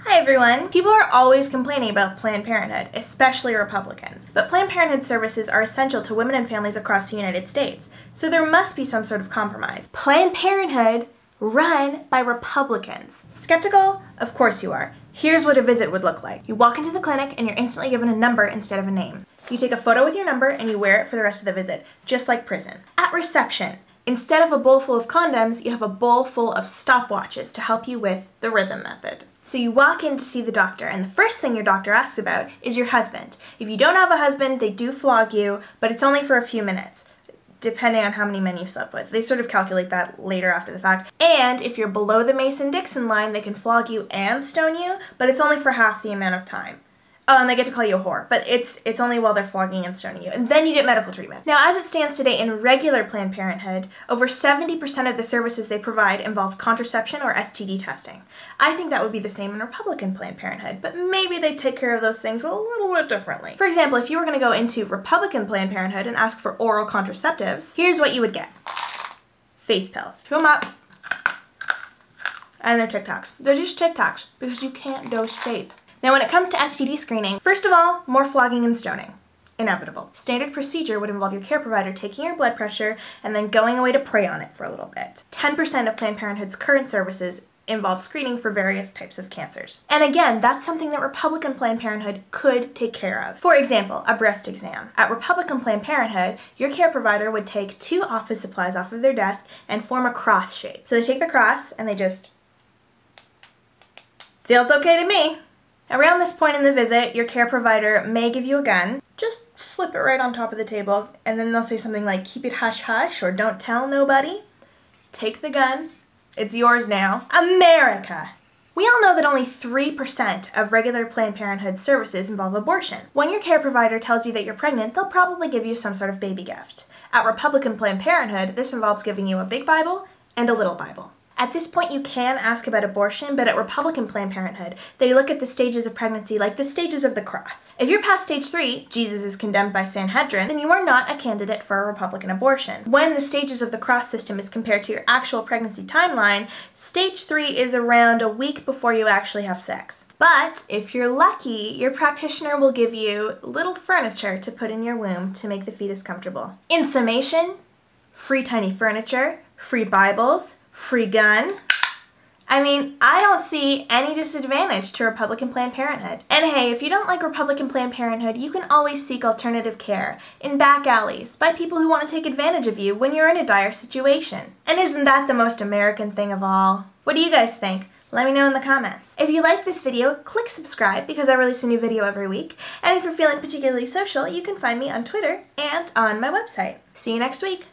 Hi everyone! People are always complaining about Planned Parenthood, especially Republicans. But Planned Parenthood services are essential to women and families across the United States, so there must be some sort of compromise. Planned Parenthood run by Republicans. Skeptical? Of course you are. Here's what a visit would look like. You walk into the clinic and you're instantly given a number instead of a name. You take a photo with your number and you wear it for the rest of the visit, just like prison. At reception, instead of a bowl full of condoms, you have a bowl full of stopwatches to help you with the rhythm method. So you walk in to see the doctor, and the first thing your doctor asks about is your husband. If you don't have a husband, they do flog you, but it's only for a few minutes, depending on how many men you've slept with. They sort of calculate that later after the fact. And if you're below the Mason-Dixon line, they can flog you and stone you, but it's only for half the amount of time. Oh, and they get to call you a whore, but it's only while they're flogging and stoning you. And then you get medical treatment. Now, as it stands today in regular Planned Parenthood, over 70% of the services they provide involve contraception or STD testing. I think that would be the same in Republican Planned Parenthood, but maybe they take care of those things a little bit differently. For example, if you were going to go into Republican Planned Parenthood and ask for oral contraceptives, here's what you would get. Faith pills. Fill them up. And they're Tic Tacs. They're just Tic Tacs because you can't dose faith. Now, when it comes to STD screening, first of all, more flogging and stoning. Inevitable. Standard procedure would involve your care provider taking your blood pressure and then going away to pray on it for a little bit. 10% of Planned Parenthood's current services involve screening for various types of cancers. And again, that's something that Republican Planned Parenthood could take care of. For example, a breast exam. At Republican Planned Parenthood, your care provider would take 2 office supplies off of their desk and form a cross shape. So they take the cross and they just... Feels okay to me. Around this point in the visit, your care provider may give you a gun. Just slip it right on top of the table, and then they'll say something like, keep it hush-hush, or don't tell nobody. Take the gun. It's yours now. America! We all know that only 3% of regular Planned Parenthood services involve abortion. When your care provider tells you that you're pregnant, they'll probably give you some sort of baby gift. At Republican Planned Parenthood, this involves giving you a big Bible and a little Bible. At this point, you can ask about abortion, but at Republican Planned Parenthood, they look at the stages of pregnancy like the stages of the cross. If you're past stage 3, Jesus is condemned by Sanhedrin, then you are not a candidate for a Republican abortion. When the stages of the cross system is compared to your actual pregnancy timeline, stage 3 is around a week before you actually have sex. But if you're lucky, your practitioner will give you little furniture to put in your womb to make the fetus comfortable. In summation, free tiny furniture, free Bibles, free gun. I mean, I don't see any disadvantage to Republican Planned Parenthood. And hey, if you don't like Republican Planned Parenthood, you can always seek alternative care in back alleys by people who want to take advantage of you when you're in a dire situation. And isn't that the most American thing of all? What do you guys think? Let me know in the comments. If you like this video, click subscribe because I release a new video every week. And if you're feeling particularly social, you can find me on Twitter and on my website. See you next week.